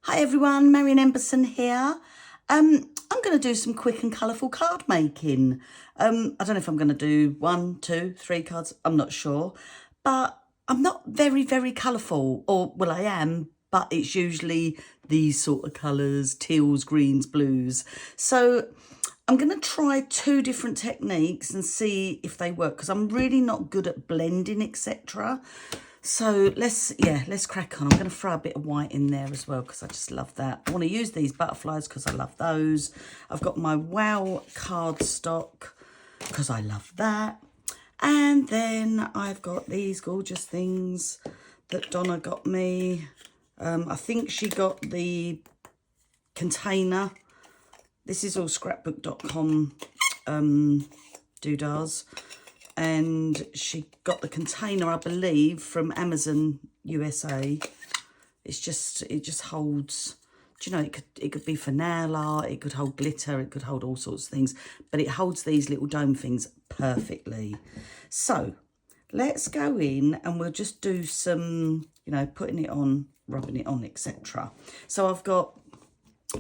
Hi everyone, Marion Emberson here. I'm going to do some quick and colourful card making. I don't know if I'm going to do 1, 2, 3 cards, I'm not sure. But I'm not very colourful, or well I am, but it's usually these sort of colours, teals, greens, blues. So I'm going to try 2 different techniques and see if they work, because I'm really not good at blending, etc. So let's crack on. I'm going to throw a bit of white in there as well because I just love that. I want to use these butterflies because I love those. I've got my Wow cardstock because I love that. And then I've got these gorgeous things that Donna got me. I think she got the container. This is all scrapbook.com doodads. And she got the container, I believe, from Amazon USA. It just holds, do you know, it could be for nail art, it could hold glitter, it could hold all sorts of things, but it holds these little dome things perfectly. So let's go in and we'll just do some, you know, putting it on, rubbing it on, etc. So I've got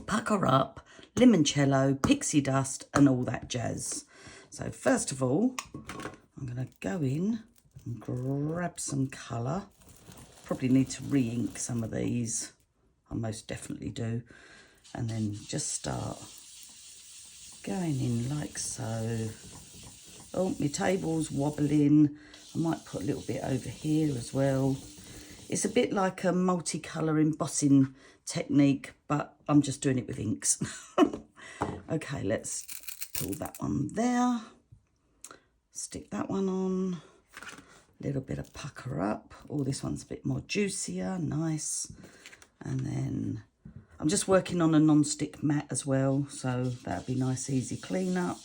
Pucker Up, Limoncello, Pixie Dust, and all that jazz. So first of all, I'm going to go in and grab some colour. Probably need to re-ink some of these. I most definitely do. And then just start going in like so. Oh, my table's wobbling. I might put a little bit over here as well. It's a bit like a multicolour embossing technique, but I'm just doing it with inks. Okay, let's pull that one there. Stick that one on, a little bit of Pucker Up. Oh, this one's a bit more juicier, nice. And then I'm just working on a non-stick mat as well, so that'll be nice, easy clean up.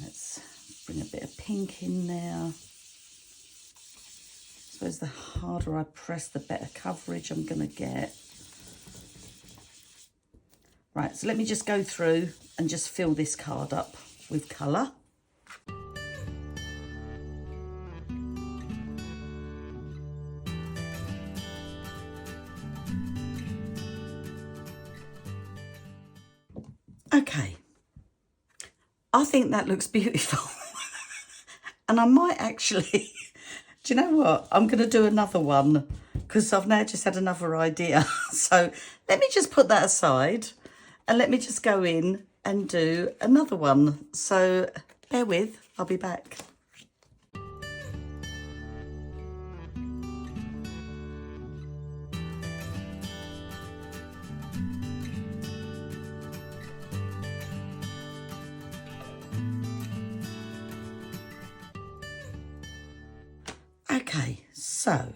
Let's bring a bit of pink in there. I suppose the harder I press, the better coverage I'm going to get. Right, so let me just go through and just fill this card up with colour. Okay, I think that looks beautiful. And I might actually, do you know what? I'm going to do another one because I've now just had another idea. So let me just put that aside and let me just go in and do another one. So bear with, I'll be back. Okay, so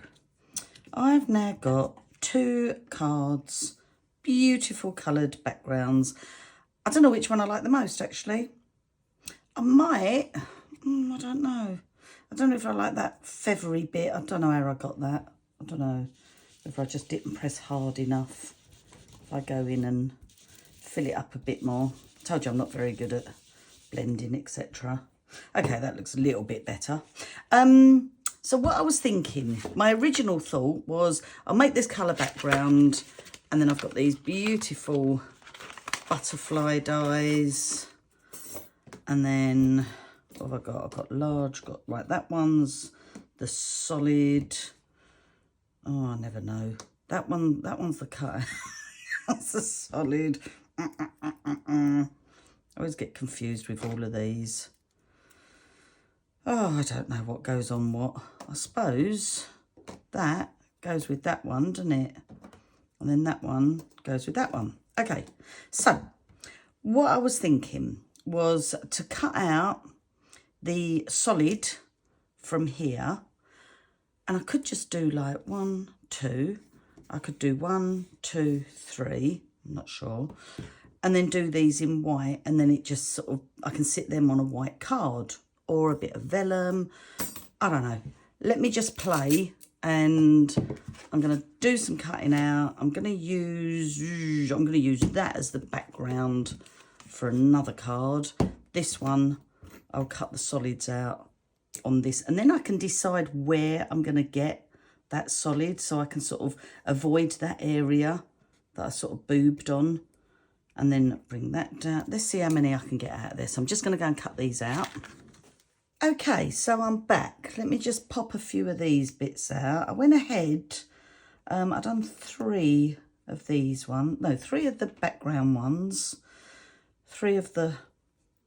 I've now got 2 cards, beautiful coloured backgrounds. I don't know which one I like the most, actually. I might, I don't know. I don't know if I like that feathery bit. I don't know how I got that. I don't know if I just didn't press hard enough. If I go in and fill it up a bit more. I told you I'm not very good at blending, etc. Okay, that looks a little bit better. So what I was thinking, my original thought was I'll make this colour background and then I've got these beautiful butterfly dies. And then what have I got? I've got large, right, that one's the solid. Oh, I never know. That one's the cut. That's the solid. I always get confused with all of these. Oh, I don't know what goes on what. I suppose that goes with that one, doesn't it? And then that one goes with that one. Okay, so what I was thinking was to cut out the solid from here. And I could just do like 1, 2. I could do 1, 2, 3. I'm not sure. And then do these in white. And then it just sort of, I can sit them on a white card. Or a bit of vellum, I don't know. Let me just play and I'm going to do some cutting out. I'm going to use that as the background for another card. This one, I'll cut the solids out on this and then I can decide where I'm going to get that solid so I can sort of avoid that area that I sort of boobed on. And then bring that down. Let's see how many I can get out of this. I'm just going to go and cut these out. Okay, so I'm back. Let me just pop a few of these bits out. I went ahead, I've done 3 of these ones. No, 3 of the background ones. 3 of the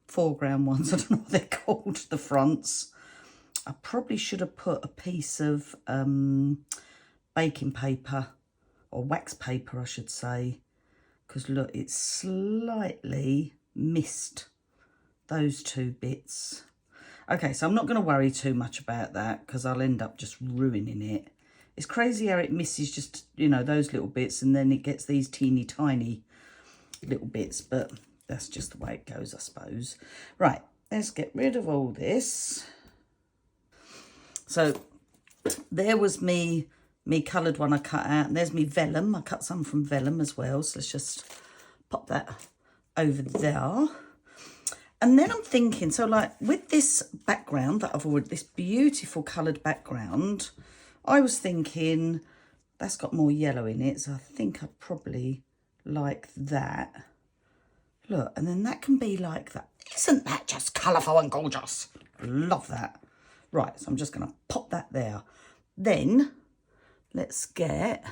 foreground ones. I don't know what they're called, the fronts. I probably should have put a piece of baking paper, or wax paper, I should say. Because look, it's slightly missed those 2 bits. Okay, so I'm not going to worry too much about that because I'll end up just ruining it. It's crazy how it misses just, you know, those little bits and then it gets these teeny tiny little bits, but that's just the way it goes, I suppose. Right, let's get rid of all this. So there was me coloured one I cut out, and there's me vellum. I cut some from vellum as well, so let's just pop that over there. And then I'm thinking, so like with this background that I've already, this beautiful coloured background, I was thinking that's got more yellow in it, so I think I'd probably like that. Look, and then that can be like that. Isn't that just colourful and gorgeous? Love that. Right, so I'm just going to pop that there. Then let's get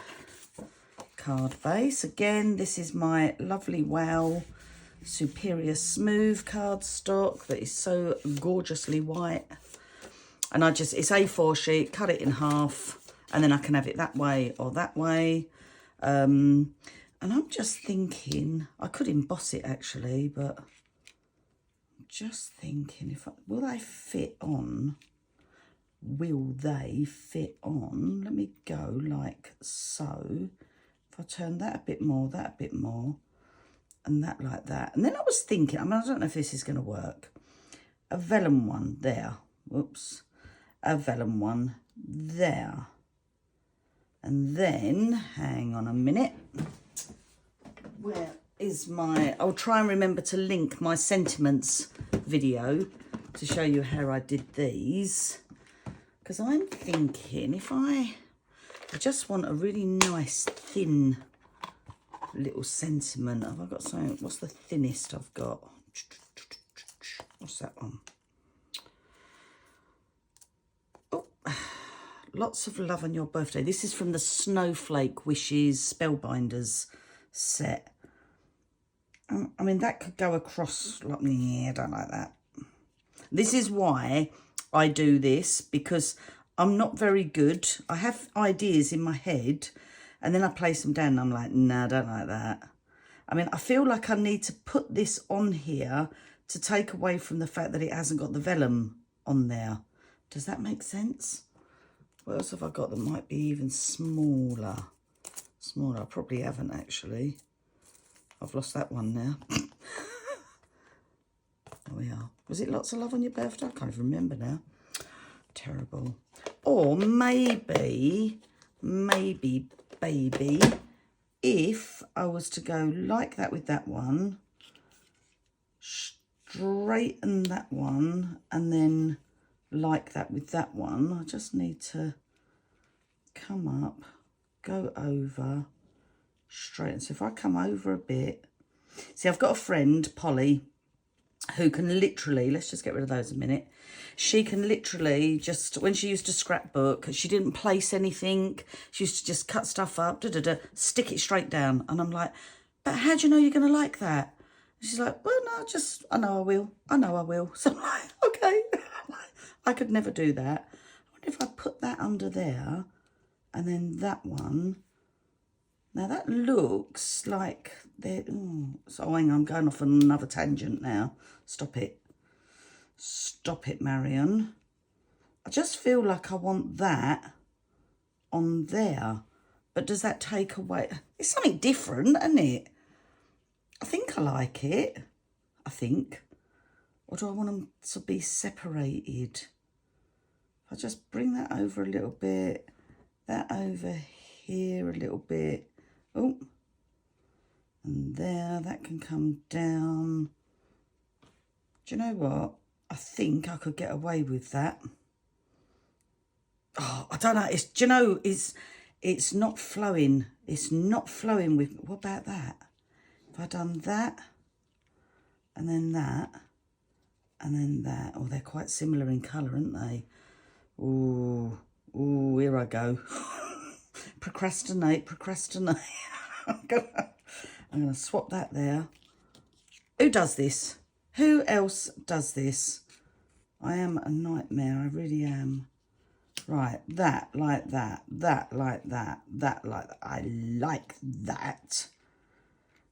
card base. Again, this is my lovely Wow Superior Smooth cardstock that is so gorgeously white. And it's A4 sheet, cut it in half, and then I can have it that way or that way. And I'm just thinking, I could emboss it actually, but I'm just thinking, will they fit on? Will they fit on? Let me go like so. If I turn that a bit more, that a bit more, and that like that. And then I was thinking, I mean, I don't know if this is going to work. A vellum one there. Whoops. A vellum one there. And then, hang on a minute. Where is my... I'll try and remember to link my sentiments video to show you how I did these. Because I'm thinking if I just want a really nice thin little sentiment. Have I got something? What's the thinnest I've got? What's that one? Oh, lots of love on your birthday. This is from the Snowflake Wishes Spellbinders set. I mean, that could go across like, yeah, I don't like that. This is why I do this, because I'm not very good. I have ideas in my head and then I place them down and I'm like, no, I don't like that. I mean, I feel like I need to put this on here to take away from the fact that it hasn't got the vellum on there. Does that make sense? What else have I got that might be even smaller? Smaller, I probably haven't actually. I've lost that one now. There we are. Was it lots of love on your birthday? I can't even remember now. Terrible. Or maybe, baby, if I was to go like that with that one, straighten that one, and then like that with that one, I just need to come up, go over, straighten. So if I come over a bit, see, I've got a friend, Polly, who can literally, let's just get rid of those a minute. She can literally just, when she used to scrapbook, she didn't place anything. She used to just cut stuff up, stick it straight down. And I'm like, but how do you know you're going to like that? And she's like, well, no, I know I will. So I'm like, okay. I could never do that. I wonder if I put that under there and then that one. Now that looks like they're... so hang on, I'm going off on another tangent now. Stop it. Stop it, Marion. I just feel like I want that on there. But does that take away... It's something different, isn't it? I think I like it. I think. Or do I want them to be separated? If I just bring that over a little bit. That over here a little bit. Oh, and there, that can come down. Do you know what? I think I could get away with that. Oh, I don't know. Do you know, it's not flowing it's not flowing with, what about that? If I done that, and then that, and then that, oh, they're quite similar in colour, aren't they? Ooh, ooh, here I go. Procrastinate. I'm gonna swap that there. Who does this? Who else does this? I am a nightmare, I really am. Right, that like that, that like that, that like that. I like that.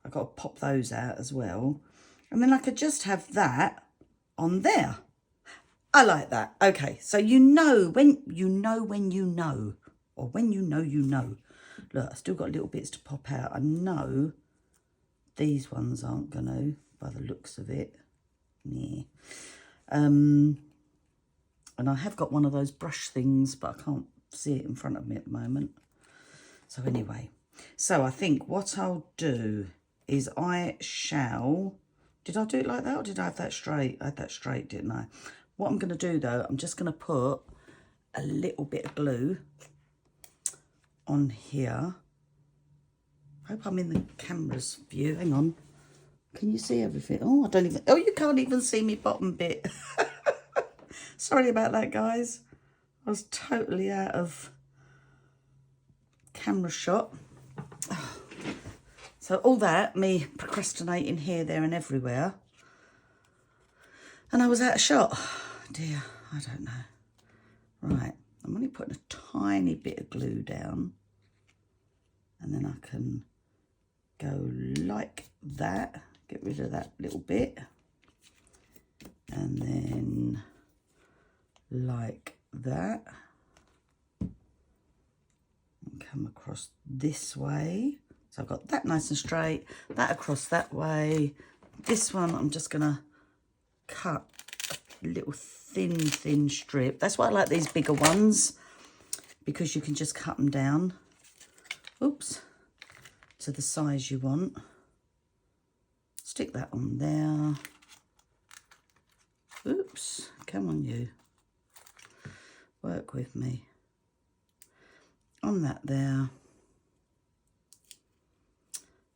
I've got to pop those out as well. And then I could just have that on there. I like that. Okay, so you know when you know when you know. Or when you know you know. Look, I've still got little bits to pop out. I know these ones aren't going to, by the looks of it. Yeah. And I have got one of those brush things, but I can't see it in front of me at the moment. So anyway, so I think what I'll do is I shall, did I do it like that or did I have that straight? I had that straight, didn't I? What I'm going to do though, I'm just going to put a little bit of glue on here. I hope I'm in the camera's view. Hang on. Can you see everything? Oh, I don't even, oh, you can't even see me bottom bit. Sorry about that, guys. I was totally out of camera shot. So all that, me procrastinating here, there and everywhere. And I was out of shot. Dear, I don't know. Right, I'm only putting a tiny bit of glue down. And then I can go like that. Get rid of that little bit. And then like that. And come across this way. So I've got that nice and straight, that across that way. This one I'm just going to cut a little thin strip. That's why I like these bigger ones, because you can just cut them down. Oops. To the size you want. Stick that on there. Oops. Come on, you. Work with me. On that there.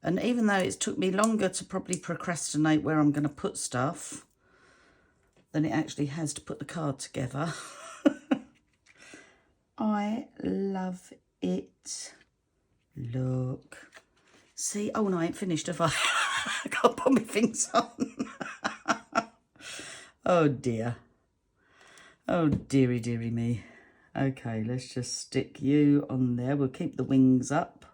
And even though it's took me longer to probably procrastinate where I'm going to put stuff than it actually has to put the card together, I love it. Look. See? Oh, no, I ain't finished, have I? I can't put my things on. Oh, dear. Oh, dearie, dearie me. Okay, let's just stick you on there. We'll keep the wings up.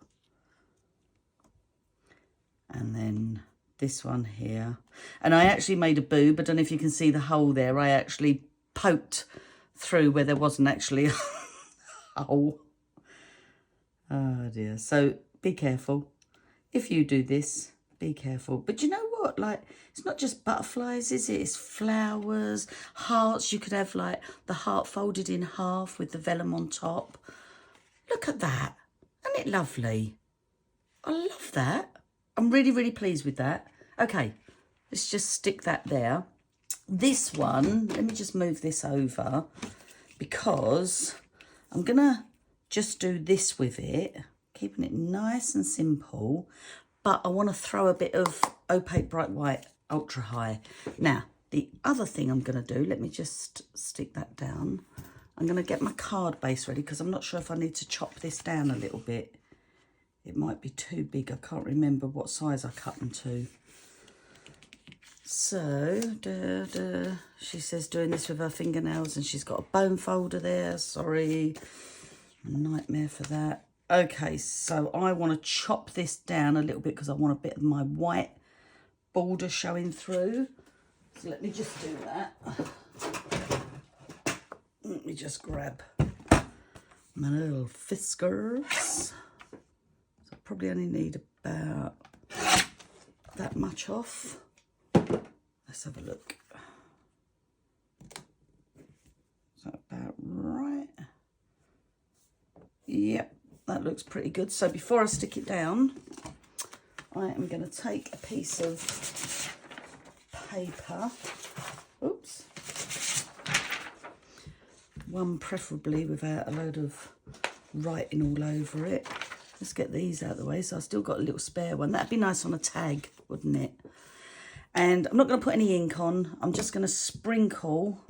And then this one here. And I actually made a boob. I don't know if you can see the hole there. I actually poked through where there wasn't actually a hole. Oh dear. So be careful. If you do this, be careful. But you know what? Like, it's not just butterflies, is it? It's flowers, hearts. You could have like the heart folded in half with the vellum on top. Look at that. Isn't it lovely? I love that. I'm really, really pleased with that. Okay, let's just stick that there. This one, let me just move this over because I'm going to just do this with it, keeping it nice and simple, but I want to throw a bit of Opaque Bright White Ultra High. Now, the other thing I'm going to do, let me just stick that down. I'm going to get my card base ready because I'm not sure if I need to chop this down a little bit. It might be too big. I can't remember what size I cut them to. So, she says doing this with her fingernails and she's got a bone folder there. Sorry. Nightmare for that. Okay, so I want to chop this down a little bit because I want a bit of my white border showing through. So let me just do that. Let me just grab my little fiskers. Probably only need about that much off. Let's have a look. Is that about right? Yep, that looks pretty good. So before I stick it down, I am going to take a piece of paper. Oops. One preferably without a load of writing all over it. Let's get these out of the way. So I've still got a little spare one. That'd be nice on a tag, wouldn't it? And I'm not going to put any ink on. I'm just going to sprinkle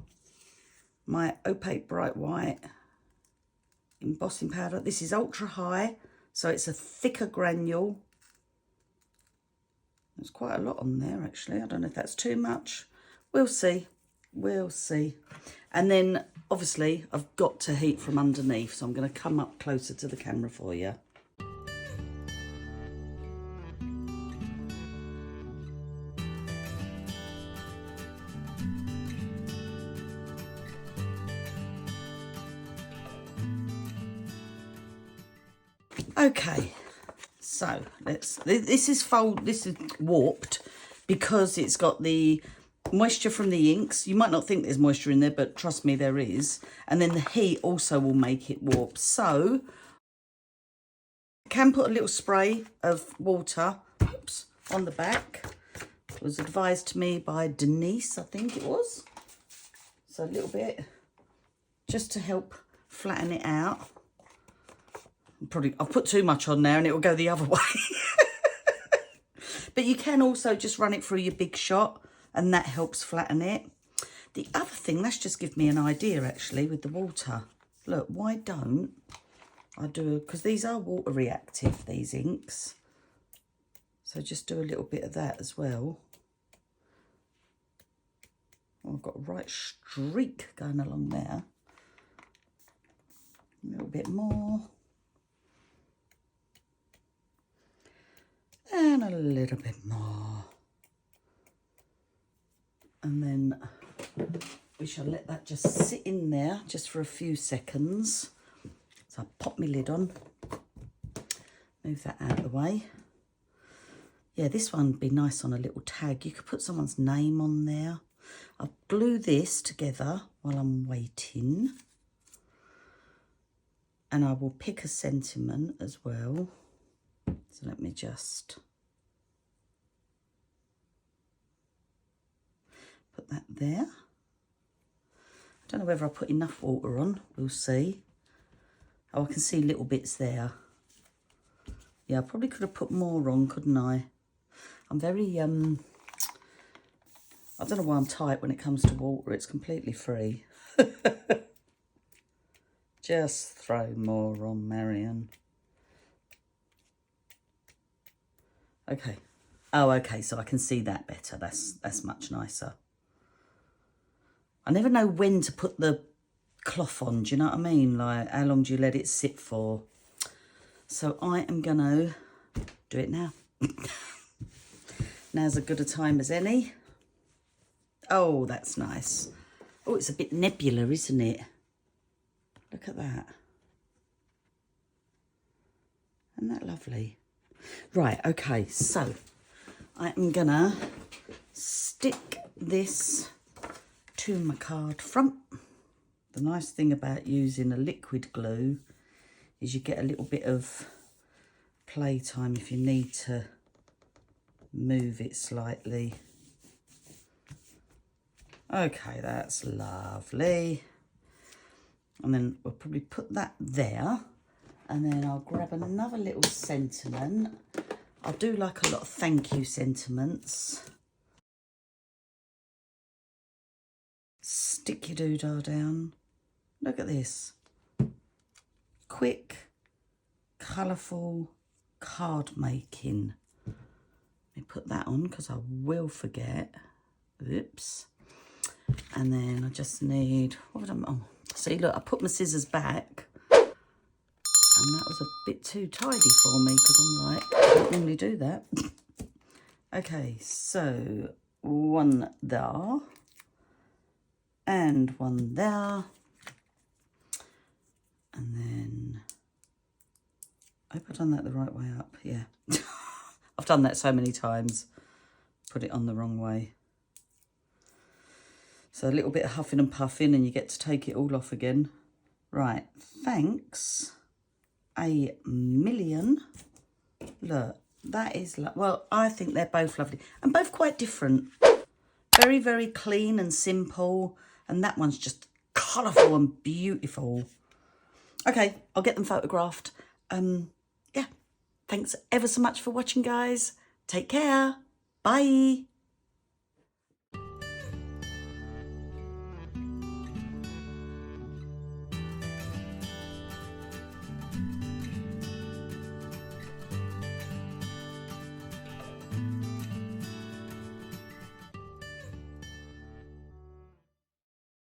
my Opaque Bright White embossing powder. This is ultra high, so it's a thicker granule. There's quite a lot on there, actually. I don't know if that's too much. We'll see. We'll see. And then, obviously, I've got to heat from underneath, so I'm going to come up closer to the camera for you. Okay, so this is warped because it's got the moisture from the inks. You might not think there's moisture in there, but trust me, there is. And then the heat also will make it warp. So I can put a little spray of water, oops, on the back. It was advised to me by Denise, I think it was. So a little bit, just to help flatten it out. Probably I've put too much on there and it will go the other way. But you can also just run it through your big shot and that helps flatten it. The other thing, that's just give me an idea actually with the water. Look, why don't I do, because these are water reactive, these inks. So just do a little bit of that as well. Oh, I've got a right streak going along there. A little bit more. And a little bit more. And then we shall let that just sit in there just for a few seconds. So I'll pop my lid on. Move that out of the way. Yeah, this one would be nice on a little tag. You could put someone's name on there. I'll glue this together while I'm waiting. And I will pick a sentiment as well. So let me just put that there. I don't know whether I put enough water on, we'll see. Oh, I can see little bits there. Yeah, I probably could have put more on, couldn't I? I'm very, I don't know why I'm tight when it comes to water. It's completely free. Just throw more on, Marion. Okay. Oh, okay, so I can see that better. That's much nicer. I never know when to put the cloth on, do you know what I mean? Like, how long do you let it sit for? So I am going to do it now. Now's as good a time as any. Oh, that's nice. Oh, it's a bit nebular, isn't it? Look at that. Isn't that lovely? Right, okay, so I am gonna stick this to my card front. The nice thing about using a liquid glue is you get a little bit of playtime if you need to move it slightly. Okay, that's lovely. And then we'll probably put that there. And then I'll grab another little sentiment. I'll do like a lot of thank you sentiments. Stick your doodah down. Look at this. Quick, colourful card making. Let me put that on because I will forget. Oops. And then I just need, what would I, oh, see, look, I put my scissors back. And that was a bit too tidy for me because I'm like, I don't normally do that. Okay, so one there. And one there. And then, I hope I've done that the right way up. Yeah. I've done that so many times. Put it on the wrong way. So a little bit of huffing and puffing and you get to take it all off again. Right, thanks a million. Look, that is, well, I think they're both lovely and both quite different. Very, very clean and simple. And that one's just colourful and beautiful. Okay, I'll get them photographed. Yeah, Thanks ever so much for watching, guys. Take care. Bye.